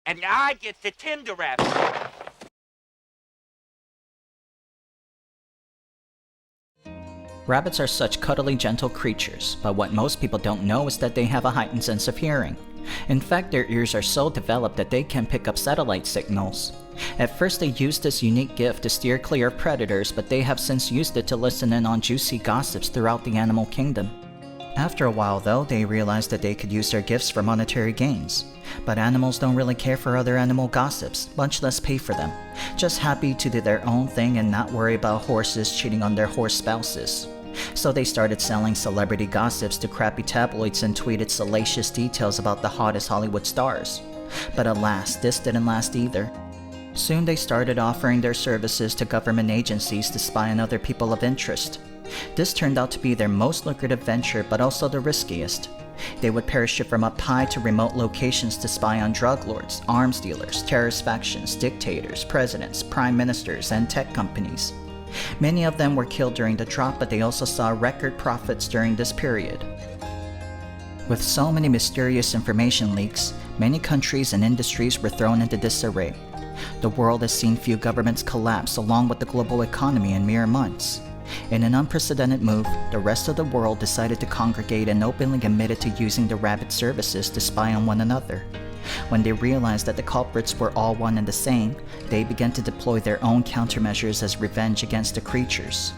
And I get the Tinder rabbit. Rabbits are such cuddly, gentle creatures, but what most people don't know is that they have a heightened sense of hearing. In fact, their ears are so developed that they can pick up satellite signals. At first, they used this unique gift to steer clear of predators, but they have since used it to listen in on juicy gossips throughout the animal kingdom. After a while though, they realized that they could use their gifts for monetary gains. But animals don't really care for other animal gossips, much less pay for them. Just happy to do their own thing and not worry about horses cheating on their horse spouses. So they started selling celebrity gossips to crappy tabloids and tweeted salacious details about the hottest Hollywood stars. But alas, this didn't last either. Soon they started offering their services to government agencies to spy on other people of interest. This turned out to be their most lucrative venture, but also the riskiest. They would parachute from up high to remote locations to spy on drug lords, arms dealers, terrorist factions, dictators, presidents, prime ministers, and tech companies. Many of them were killed during the drop, but they also saw record profits during this period. With so many mysterious information leaks, many countries and industries were thrown into disarray. The world has seen few governments collapse along with the global economy in mere months. In an unprecedented move, the rest of the world decided to congregate and openly admitted to using the rabbit services to spy on one another. When they realized that the culprits were all one and the same, they began to deploy their own countermeasures as revenge against the creatures.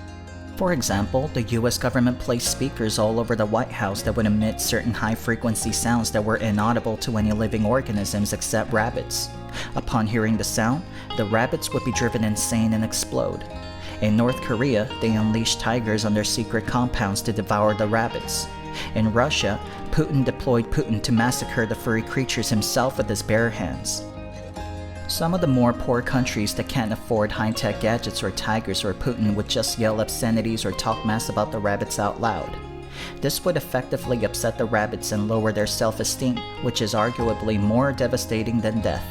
For example, the US government placed speakers all over the White House that would emit certain high-frequency sounds that were inaudible to any living organisms except rabbits. Upon hearing the sound, the rabbits would be driven insane and explode. In North Korea, they unleashed tigers on their secret compounds to devour the rabbits. In Russia, Putin deployed Putin to massacre the furry creatures himself with his bare hands. Some of the more poor countries that can't afford high-tech gadgets or tigers or Putin would just yell obscenities or talk mess about the rabbits out loud. This would effectively upset the rabbits and lower their self-esteem, which is arguably more devastating than death.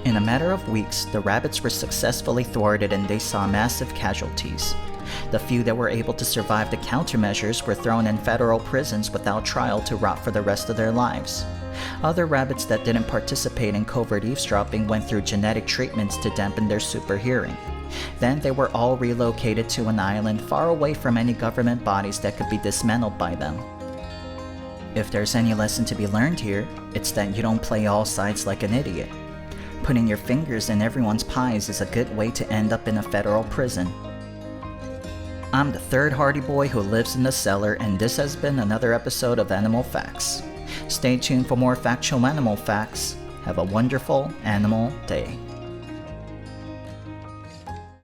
In a matter of weeks, the rabbits were successfully thwarted and they saw massive casualties. The few that were able to survive the countermeasures were thrown in federal prisons without trial to rot for the rest of their lives. Other rabbits that didn't participate in covert eavesdropping went through genetic treatments to dampen their super hearing. Then they were all relocated to an island far away from any government bodies that could be dismantled by them. If there's any lesson to be learned here, it's that you don't play all sides like an idiot. Putting your fingers in everyone's pies is a good way to end up in a federal prison. I'm the third hardy boy who lives in the cellar, and this has been another episode of Animal Facts. Stay tuned for more factual animal facts. Have a wonderful animal day.